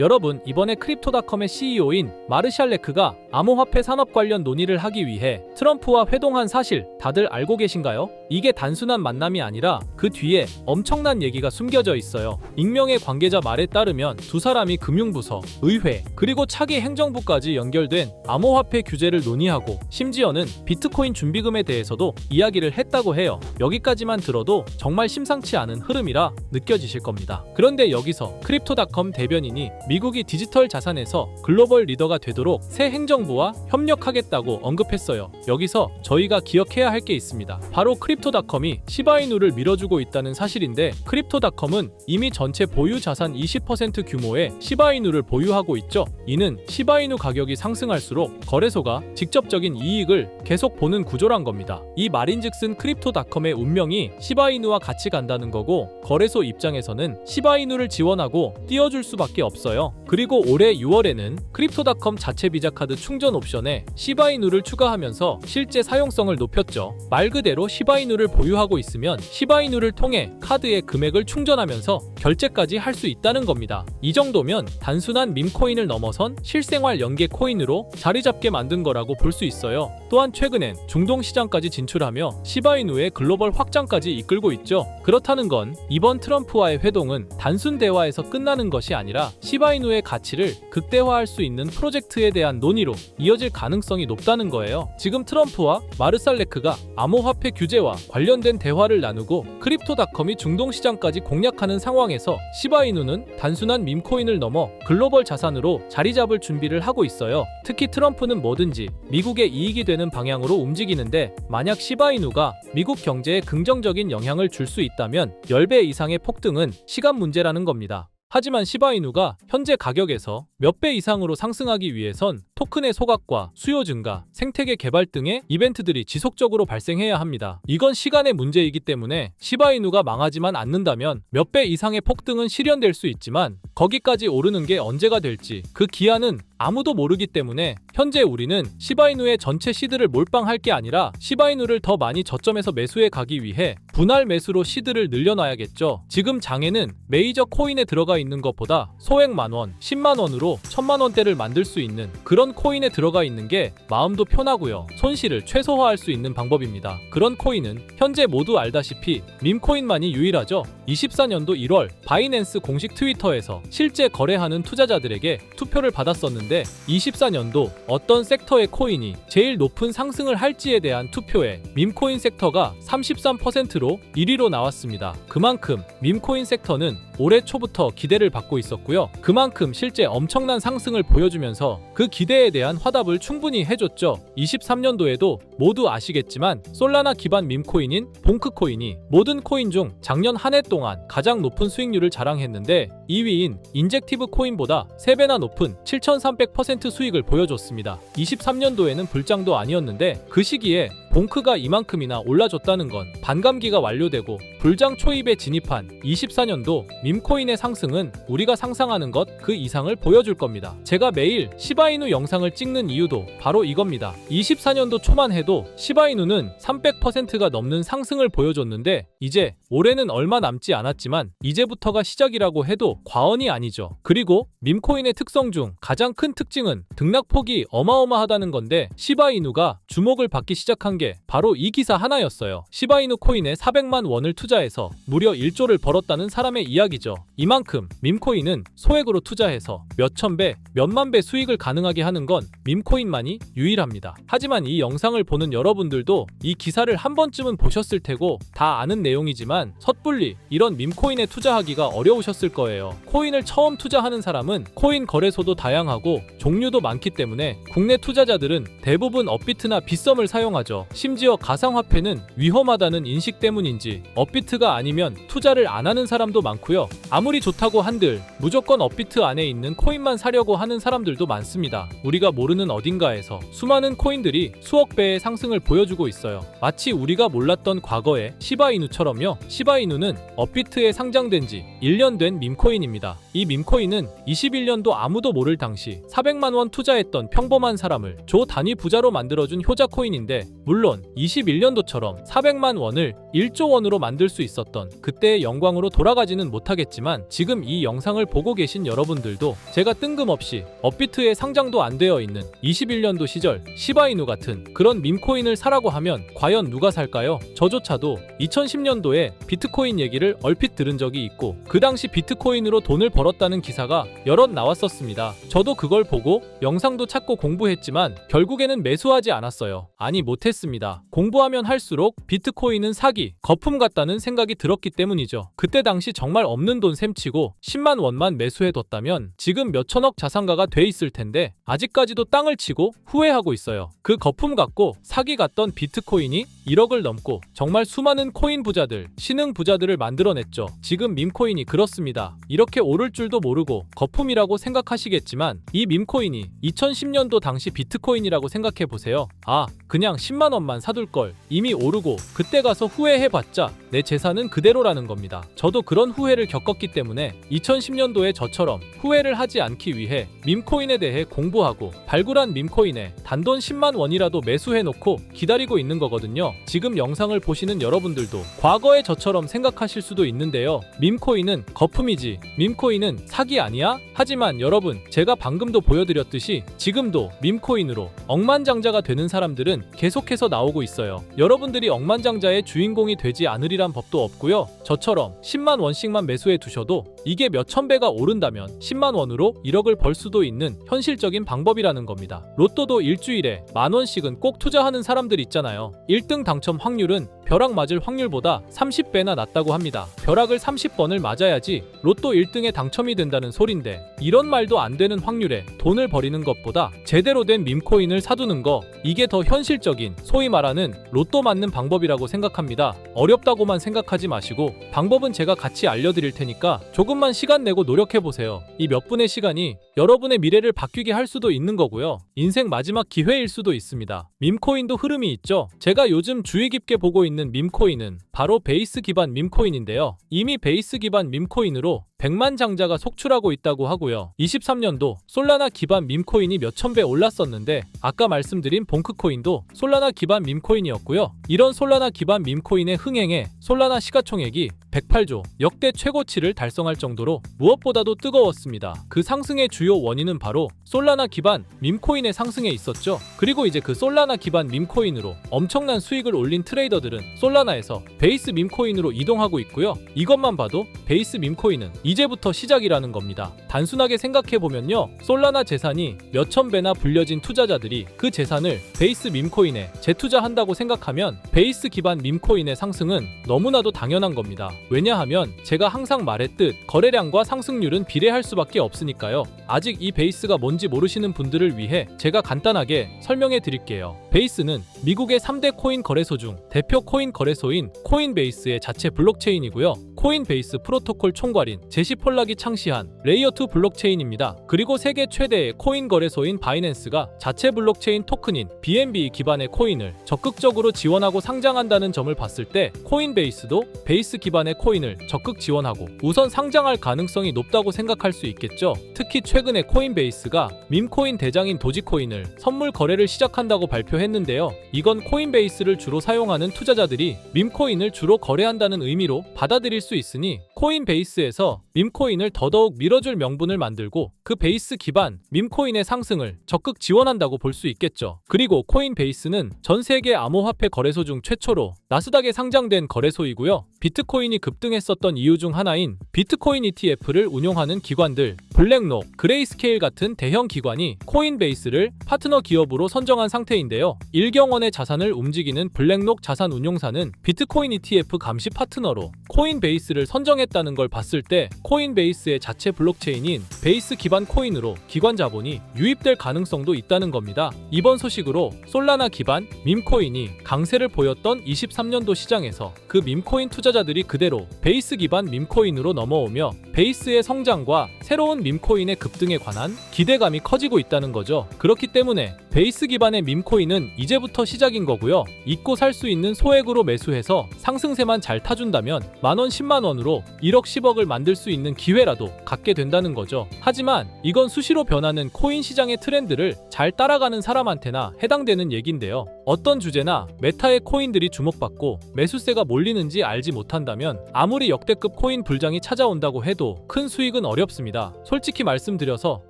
여러분, 이번에 크립토닷컴의 CEO인 마르샬 레크가 암호화폐 산업 관련 논의를 하기 위해 트럼프와 회동한 사실 다들 알고 계신가요? 이게 단순한 만남이 아니라 그 뒤에 엄청난 얘기가 숨겨져 있어요. 익명의 관계자 말에 따르면 두 사람이 금융부서, 의회, 그리고 차기 행정부까지 연결된 암호화폐 규제를 논의하고 심지어는 비트코인 준비금에 대해서도 이야기를 했다고 해요. 여기까지만 들어도 정말 심상치 않은 흐름이라 느껴지실 겁니다. 그런데 여기서 크립토닷컴 대변인이 미국이 디지털 자산에서 글로벌 리더가 되도록 새 행정부와 협력하겠다고 언급했어요. 여기서 저희가 기억해야 할 게 있습니다. 바로 크립토닷컴이 시바이누를 밀어주고 있다는 사실인데, 크립토닷컴은 이미 전체 보유 자산 20% 규모의 시바이누를 보유하고 있죠. 이는 시바이누 가격이 상승할수록 거래소가 직접적인 이익을 계속 보는 구조란 겁니다. 이 말인즉슨 크립토닷컴의 운명이 시바이누와 같이 간다는 거고, 거래소 입장에서는 시바이누를 지원하고 띄워줄 수밖에 없어요. 그리고 올해 6월에는 크립토닷컴 자체 비자 카드 충전 옵션에 시바이누를 추가하면서 실제 사용성을 높였죠. 말 그대로 시바이누를 보유하고 있으면 시바이누를 통해 카드에 금액을 충전하면서 결제까지 할 수 있다는 겁니다. 이 정도면 단순한 밈코인을 넘어선 실생활 연계 코인으로 자리 잡게 만든 거라고 볼 수 있어요. 또한 최근엔 중동 시장까지 진출하며 시바이누의 글로벌 확장까지 이끌고 있죠. 그렇다는 건 이번 트럼프와의 회동은 단순 대화에서 끝나는 것이 아니라 시바이누의 가치를 극대화할 수 있는 프로젝트에 대한 논의로 이어질 가능성이 높다는 거예요. 지금 트럼프와 마르샬 레크가 암호화폐 규제와 관련된 대화를 나누고 크립토닷컴이 중동 시장까지 공략하는 상황에서 시바이누는 단순한 밈코인을 넘어 글로벌 자산으로 자리 잡을 준비를 하고 있어요. 특히 트럼프는 뭐든지 미국의 이익이 되는 방향으로 움직이는데, 만약 시바이누가 미국 경제에 긍정적인 영향을 줄 수 있다면 10배 이상의 폭등은 시간 문제라는 겁니다. 하지만 시바이누가 현재 가격에서 몇 배 이상으로 상승하기 위해선 토큰의 소각과 수요 증가, 생태계 개발 등의 이벤트들이 지속적으로 발생해야 합니다. 이건 시간의 문제이기 때문에 시바이누가 망하지만 않는다면 몇 배 이상의 폭등은 실현될 수 있지만, 거기까지 오르는 게 언제가 될지 그 기한은 아무도 모르기 때문에 현재 우리는 시바이누의 전체 시드를 몰빵할 게 아니라 시바이누를 더 많이 저점에서 매수해 가기 위해 분할 매수로 시드를 늘려놔야겠죠. 지금 장에는 메이저 코인에 들어가 있는 것보다 소액 만원, 10만원으로 1000만원대를 만들 수 있는 그런 코인에 들어가 있는 게 마음도 편하고요. 손실을 최소화할 수 있는 방법입니다. 그런 코인은 현재 모두 알다시피 밈코인만이 유일하죠. 24년도 1월 바이낸스 공식 트위터에서 실제 거래하는 투자자들에게 투표를 받았었는데, 24년도 어떤 섹터의 코인이 제일 높은 상승을 할지에 대한 투표에 밈코인 섹터가 33%로 1위로 나왔습니다. 그만큼 밈코인 섹터는 올해 초부터 기대를 받고 있었고요. 그만큼 실제 엄청난 상승을 보여주면서 그 기대에 대한 화답을 충분히 해줬죠. 23년도에도 모두 아시겠지만 솔라나 기반 밈코인인 봉크코인이 모든 코인 중 작년 한 해 동안 가장 높은 수익률을 자랑했는데, 2위인 인젝티브 코인보다 3배나 높은 7300% 수익을 보여줬습니다. 23년도에는 불장도 아니었는데 그 시기에 봉크가 이만큼이나 올라줬다는 건 반감기가 완료되고 불장 초입에 진입한 24년도 밈코인의 상승은 우리가 상상하는 것 그 이상을 보여줄 겁니다. 제가 매일 시바이누 영상을 찍는 이유도 바로 이겁니다. 24년도 초만 해도 시바이누는 300%가 넘는 상승을 보여줬는데, 이제 올해는 얼마 남지 않았지만 이제부터가 시작이라고 해도 과언이 아니죠. 그리고 밈코인의 특성 중 가장 큰 특징은 등락폭이 어마어마하다는 건데, 시바이누가 주목을 받기 시작한 게 바로 이 기사 하나였어요. 시바이누 코인에 400만 원을 투자해서 무려 1조를 벌었다는 사람의 이야기죠. 이만큼 밈코인은 소액으로 투자해서 몇천 배, 몇만 배 수익을 가능하게 하는 건 밈코인만이 유일합니다. 하지만 이 영상을 보는 여러분들도 이 기사를 한 번쯤은 보셨을 테고 다 아는 내용이지만 섣불리 이런 밈코인에 투자하기가 어려우셨을 거예요. 코인을 처음 투자하는 사람은 코인 거래소도 다양하고 종류도 많기 때문에 국내 투자자들은 대부분 업비트나 빗썸을 사용하죠. 심지어 가상화폐는 위험하다는 인식 때문인지 업비트가 아니면 투자를 안 하는 사람도 많고요. 아무리 좋다고 한들 무조건 업비트 안에 있는 코인만 사려고 하는 사람들도 많습니다. 우리가 모르는 어딘가에서 수많은 코인들이 수억 배의 상승을 보여주고 있어요. 마치 우리가 몰랐던 과거의 시바이누처럼요. 시바이누는 업비트에 상장된 지 1년 된 밈코인입니다. 이 밈코인은 21년도 아무도 모를 당시 400만 원 투자했던 평범한 사람을 조 단위 부자로 만들어준 효자 코인인데, 물론 21년도처럼 400만 원을 1조 원으로 만들 수 있었던 그때의 영광으로 돌아가지는 못하겠지만, 지금 이 영상을 보고 계신 여러분들도 제가 뜬금없이 업비트에 상장도 안 되어 있는 21년도 시절 시바이누 같은 그런 밈코인을 사라고 하면 과연 누가 살까요? 저조차도 2010년도에 비트코인 얘기를 얼핏 들은 적이 있고, 그 당시 비트코인으로 돈을 벌었다는 기사가 여럿 나왔었습니다. 저도 그걸 보고 영상도 찾고 공부했지만 결국에는 매수하지 않았어요. 아니, 못했습니다. 공부하면 할수록 비트코인은 사기, 거품 같다는 생각이 들었기 때문이죠. 그때 당시 정말 없는 돈 셈치고 10만 원만 매수해뒀다면 지금 몇천억 자산가가 돼 있을 텐데, 아직까지도 땅을 치고 후회하고 있어요. 그 거품 같고 사기 같던 비트코인이 1억을 넘고 정말 수많은 코인 부자들, 신흥 부자들을 만들어냈죠. 지금 밈코인이 그렇습니다. 이렇게 오를 줄도 모르고 거품이라고 생각하시겠지만, 이 밈코인이 2010년도 당시 비트코인이라고 생각해보세요. 아, 그냥 10만 원만 사둘 걸. 이미 오르고 그때 가서 후회해봤자 내 재산은 그대로라는 겁니다. 저도 그런 후회를 겪었기 때문에 2010년도에 저처럼 후회를 하지 않기 위해 밈코인에 대해 공부하고 발굴한 밈코인에 단돈 10만 원이라도 매수해놓고 기다리고 있는 거거든요. 지금 영상을 보시는 여러분들도 과거의 저처럼 생각하실 수도 있는데요. 밈코인은 거품이지 밈코인은 사기 아니야? 하지만 여러분, 제가 방금도 보여드렸듯이 지금도 밈코인으로 억만장자가 되는 사람들은 계속해서 나오고 있어요. 여러분들이 억만장자의 주인공이 되지 않으리란 법도 없고요. 저처럼 10만 원씩만 매수해 두셔도 이게 몇천 배가 오른다면 10만 원으로 1억을 벌 수도 있는 현실적인 방법이라는 겁니다. 로또도 일주일에 만 원씩은 꼭 투자하는 사람들 있잖아요. 1등 당첨 확률은 벼락 맞을 확률보다 30배나 낮다고 합니다. 벼락을 30번을 맞아야지 로또 1등에 당첨이 된다는 소린데, 이런 말도 안 되는 확률에 돈을 버리는 것보다 제대로 된 밈코인을 사두는 거, 이게 더 현실적인, 소위 말하는 로또 맞는 방법이라고 생각합니다. 어렵다고만 생각하지 마시고 방법은 제가 같이 알려드릴 테니까 조금만 시간 내고 노력해보세요. 이 몇 분의 시간이 여러분의 미래를 바뀌게 할 수도 있는 거고요. 인생 마지막 기회일 수도 있습니다. 밈코인도 흐름이 있죠. 제가 요즘 주의 깊게 보고 있는 밈코인은 바로 베이스 기반 밈코인인데요. 이미 베이스 기반 밈코인으로 100만 장자가 속출하고 있다고 하고요. 23년도 솔라나 기반 밈코인이 몇천 배 올랐었는데, 아까 말씀드린 봉크코인도 솔라나 기반 밈코인이었고요. 이런 솔라나 기반 밈코인의 흥행에 솔라나 시가총액이 108조, 역대 최고치를 달성할 정도로 무엇보다도 뜨거웠습니다. 그 상승의 주요 원인은 바로 솔라나 기반 밈코인의 상승에 있었죠. 그리고 이제 그 솔라나 기반 밈코인으로 엄청난 수익을 올린 트레이더들은 솔라나에서 베이스 밈코인으로 이동하고 있고요. 이것만 봐도 베이스 밈코인은 이제부터 시작이라는 겁니다. 단순하게 생각해보면요, 솔라나 재산이 몇천 배나 불려진 투자자들이 그 재산을 베이스 밈코인에 재투자한다고 생각하면 베이스 기반 밈코인의 상승은 너무나도 당연한 겁니다. 왜냐하면 제가 항상 말했듯 거래량과 상승률은 비례할 수밖에 없으니까요. 아직 이 베이스가 뭔지 모르시는 분들을 위해 제가 간단하게 설명해 드릴게요. 베이스는 미국의 3대 코인 거래소 중 대표 코인 거래소인 코인베이스의 자체 블록체인이고요. 코인베이스 프로토콜 총괄인 제시 폴락이 창시한 레이어2 블록체인입니다. 그리고 세계 최대의 코인 거래소인 바이낸스가 자체 블록체인 토큰인 BNB 기반의 코인을 적극적으로 지원하고 상장한다는 점을 봤을 때, 코인베이스도 베이스 기반의 코인을 적극 지원하고 우선 상장할 가능성이 높다고 생각할 수 있겠죠. 특히 최근에 코인베이스가 밈코인 대장인 도지코인을 선물 거래를 시작한다고 발표했는데요. 이건 코인베이스를 주로 사용하는 투자자들이 밈코인을 주로 거래한다는 의미로 받아들일 수 있으니, 코인베이스에서 밈코인을 더더욱 밀어줄 명분을 만들고 그 베이스 기반 밈코인의 상승을 적극 지원한다고 볼 수 있겠죠. 그리고 코인베이스는 전 세계 암호화폐 거래소 중 최초로 나스닥에 상장된 거래소이고요. 비트코인이 급등했었던 이유 중 하나인 비트코인 ETF를 운용하는 기관들, 블랙록, 그레이스케일 같은 대형 기관이 코인베이스를 파트너 기업으로 선정한 상태인데요. 1경 원의 자산을 움직이는 블랙록 자산운용사는 비트코인 ETF 감시 파트너로 코인베이스를 선정했다고 성공했다는 걸 봤을 때 코인베이스의 자체 블록체인인 베이스 기반 코인으로 기관 자본이 유입될 가능성도 있다는 겁니다. 이번 소식으로 솔라나 기반 밈코인이 강세를 보였던 23년도 시장에서 그 밈코인 투자자들이 그대로 베이스 기반 밈코인으로 넘어오며 베이스의 성장과 새로운 밈코인의 급등에 관한 기대감이 커지고 있다는 거죠. 그렇기 때문에 베이스 기반의 밈코인은 이제부터 시작인 거고요. 잊고 살 수 있는 소액으로 매수해서 상승세만 잘 타준다면 만원 10만원으로 1억 10억을 만들 수 있는 기회라도 갖게 된다는 거죠. 하지만 이건 수시로 변하는 코인 시장의 트렌드를 잘 따라가는 사람한테나 해당되는 얘긴데요. 어떤 주제나 메타의 코인들이 주목받고 매수세가 몰리는지 알지 못한다면 아무리 역대급 코인 불장이 찾아온다고 해도 큰 수익은 어렵습니다. 솔직히 말씀드려서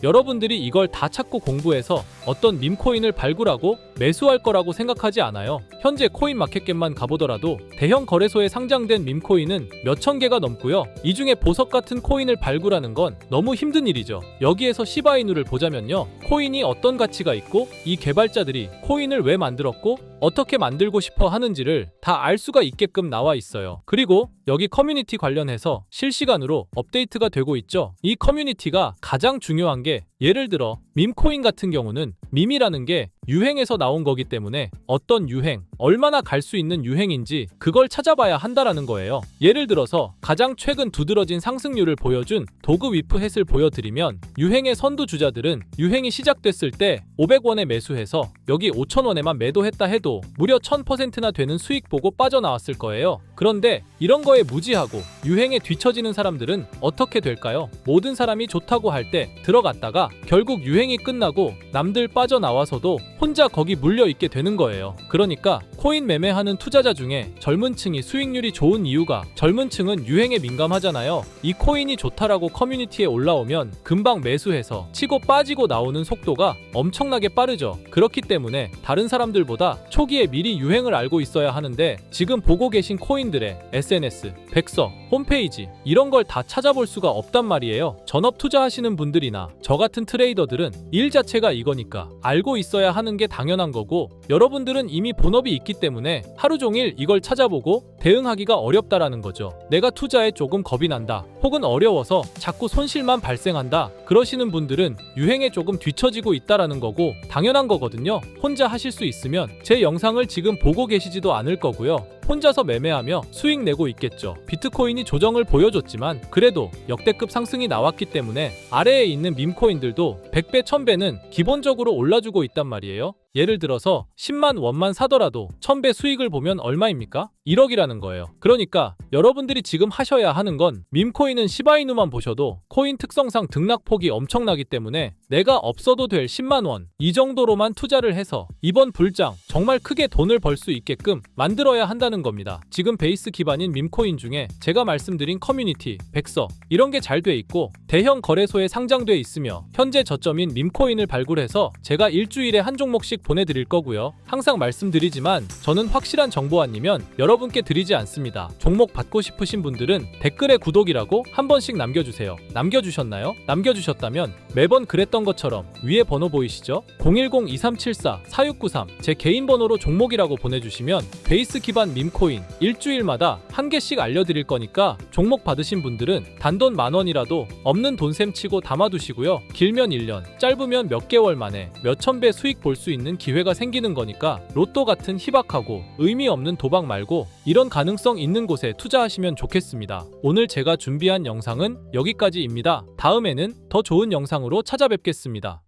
여러분들이 이걸 다 찾고 공부해서 어떤 밈코인을 발굴하고 매수할 거라고 생각하지 않아요. 현재 코인마켓캡만 가보더라도 대형 거래소에 상장된 밈코인은 몇천 개가 넘고요. 이 중에 보석 같은 코인을 발굴하는 건 너무 힘든 일이죠. 여기에서 시바이누를 보자면요. 코인이 어떤 가치가 있고 이 개발자들이 코인을 왜 만들었고 어떻게 만들고 싶어 하는지를 다 알 수가 있게끔 나와 있어요. 그리고 여기 커뮤니티 관련해서 실시간으로 업데이트가 되고 있죠. 이 커뮤니티가 가장 중요한 게 예를 들어 밈코인 같은 경우는 밈이라는 게 유행에서 나온 거기 때문에 어떤 유행, 얼마나 갈 수 있는 유행인지 그걸 찾아봐야 한다라는 거예요. 예를 들어서 가장 최근 두드러진 상승률을 보여준 도그 위프햇을 보여드리면 유행의 선두주자들은 유행이 시작됐을 때 500원에 매수해서 여기 5,000원에만 매도했다 해도 무려 1000%나 되는 수익 보고 빠져나왔을 거예요. 그런데 이런 거에 무지하고 유행에 뒤처지는 사람들은 어떻게 될까요? 모든 사람이 좋다고 할 때 들어갔다가 결국 유행이 끝나고 남들 빠져나와서도 혼자 거기 물려있게 되는 거예요. 그러니까 코인 매매하는 투자자 중에 젊은 층이 수익률이 좋은 이유가 젊은 층은 유행에 민감하잖아요. 이 코인이 좋다라고 커뮤니티에 올라오면 금방 매수해서 치고 빠지고 나오는 속도가 엄청나게 빠르죠. 그렇기 때문에 다른 사람들보다 초기에 미리 유행을 알고 있어야 하는데 지금 보고 계신 코인들의 SNS, 백서, 홈페이지 이런 걸 다 찾아볼 수가 없단 말이에요. 전업 투자하시는 분들이나 저 같은 트레이더들은 일 자체가 이거니까 알고 있어야 하는 게 당연한 거고 여러분들은 이미 본업이 있기 때문에 하루 종일 이걸 찾아보고 대응하기가 어렵다라는 거죠. 내가 투자에 조금 겁이 난다 혹은 어려워서 자꾸 손실만 발생한다 그러시는 분들은 유행에 조금 뒤처지고 있다라는 거고 당연한 거거든요. 혼자 하실 수 있으면 제 영상을 지금 보고 계시지도 않을 거고요. 혼자서 매매하며 수익 내고 있겠죠. 비트코인이 조정을 보여줬지만 그래도 역대급 상승이 나왔기 때문에 아래에 있는 밈코인들도 100배 1000배는 기본적으로 올라주고 있단 말이에요. 예를 들어서 10만 원만 사더라도 1000배 수익을 보면 얼마입니까? 1억이라는 거예요. 그러니까 여러분들이 지금 하셔야 하는 건 밈코인은 시바이누만 보셔도 코인 특성상 등락폭이 엄청나기 때문에 내가 없어도 될 10만 원 이 정도로만 투자를 해서 이번 불장 정말 크게 돈을 벌 수 있게끔 만들어야 한다는 겁니다. 지금 베이스 기반인 밈코인 중에 제가 말씀드린 커뮤니티, 백서 이런 게 잘 돼 있고 대형 거래소에 상장돼 있으며 현재 저점인 밈코인을 발굴해서 제가 일주일에 한 종목씩 보내드릴 거고요. 항상 말씀드리지만 저는 확실한 정보 아니면 여러분께 드리지 않습니다. 종목 받고 싶으신 분들은 댓글에 구독이라고 한 번씩 남겨주세요. 남겨주셨나요? 남겨주셨다면 매번 그랬던 것처럼 위에 번호 보이시죠? 010-2374-4693 제 개인 번호로 종목이라고 보내주시면 베이스 기반 밈코인 일주일마다 한 개씩 알려드릴 거니까 종목 받으신 분들은 단돈 10,000원이라도 없는 돈셈 치고 담아두시고요. 길면 1년, 짧으면 몇 개월 만에 몇천 배 수익 볼 수 있는 기회가 생기는 거니까 로또 같은 희박하고 의미 없는 도박 말고 이런 가능성 있는 곳에 투자하시면 좋겠습니다. 오늘 제가 준비한 영상은 여기까지입니다. 다음에는 더 좋은 영상으로 찾아뵙겠습니다.